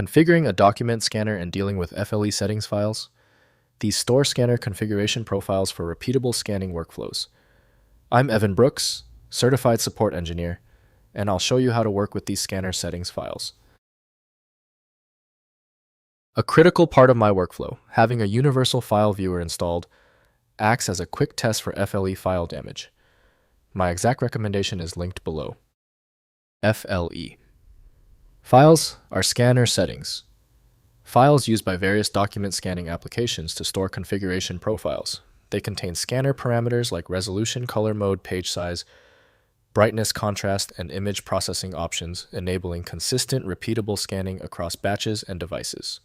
Configuring a document scanner and dealing with FLE settings files. These store scanner configuration profiles for repeatable scanning workflows. I'm Evan Brooks, Certified Support Engineer, and I'll show you how to work with these scanner settings files. A critical part of my workflow, having a universal file viewer installed, acts as a quick test for FLE file damage. My exact recommendation is linked below. FLE. Files are scanner settings. Files used by various document scanning applications to store configuration profiles. They contain scanner parameters like resolution, color mode, page size, brightness, contrast, and image processing options, enabling consistent, repeatable scanning across batches and devices.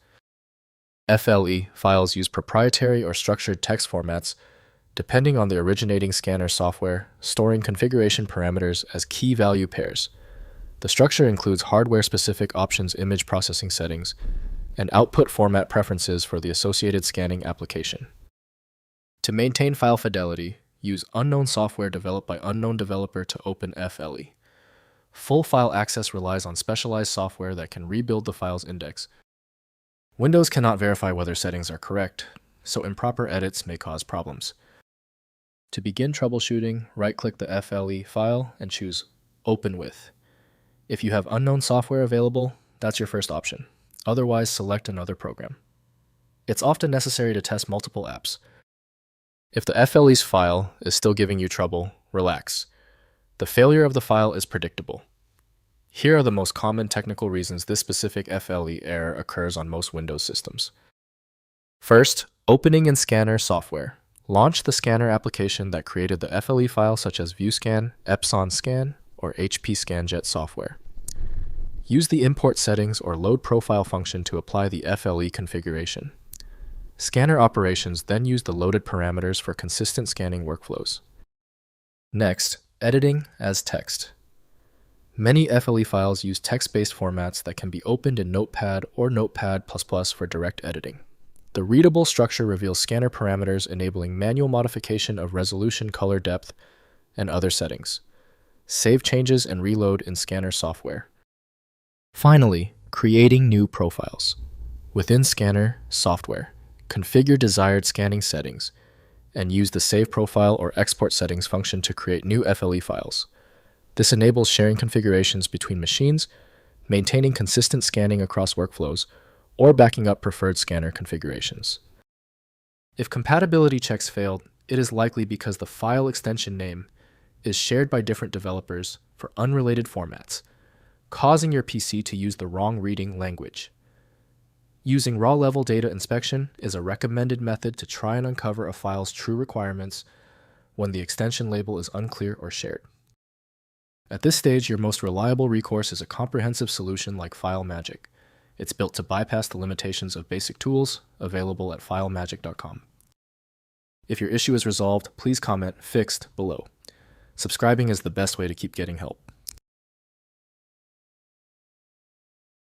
FLE files use proprietary or structured text formats depending on the originating scanner software, storing configuration parameters as key value pairs. The structure includes hardware-specific options, image processing settings, and output format preferences for the associated scanning application. To maintain file fidelity, use unknown software developed by unknown developer to Open FLE. Full file access relies on specialized software that can rebuild the file's index. Windows cannot verify whether settings are correct, so improper edits may cause problems. To begin troubleshooting, right-click the FLE file and choose Open With. If you have unknown software available, that's your first option. Otherwise, select another program. It's often necessary to test multiple apps. If the FLE's file is still giving you trouble, relax. The failure of the file is predictable. Here are the most common technical reasons this specific FLE error occurs on most Windows systems. First, opening in scanner software. Launch the scanner application that created the FLE file, such as ViewScan, Epson Scan, or HP ScanJet software. Use the import settings or load profile function to apply the FLE configuration. Scanner operations then use the loaded parameters for consistent scanning workflows. Next, editing as text. Many FLE files use text-based formats that can be opened in Notepad or Notepad++ for direct editing. The readable structure reveals scanner parameters, enabling manual modification of resolution, color depth, and other settings. Save changes and reload in scanner software. Finally, creating new profiles. Within scanner software, configure desired scanning settings and use the Save Profile or Export Settings function to create new FLE files. This enables sharing configurations between machines, maintaining consistent scanning across workflows, or backing up preferred scanner configurations. If compatibility checks failed, it is likely because the file extension name is shared by different developers for unrelated formats, causing your PC to use the wrong reading language. Using raw-level data inspection is a recommended method to try and uncover a file's true requirements when the extension label is unclear or shared. At this stage, your most reliable recourse is a comprehensive solution like FileMagick. It's built to bypass the limitations of basic tools available at filemagick.com. If your issue is resolved, please comment "Fixed" below. Subscribing is the best way to keep getting help.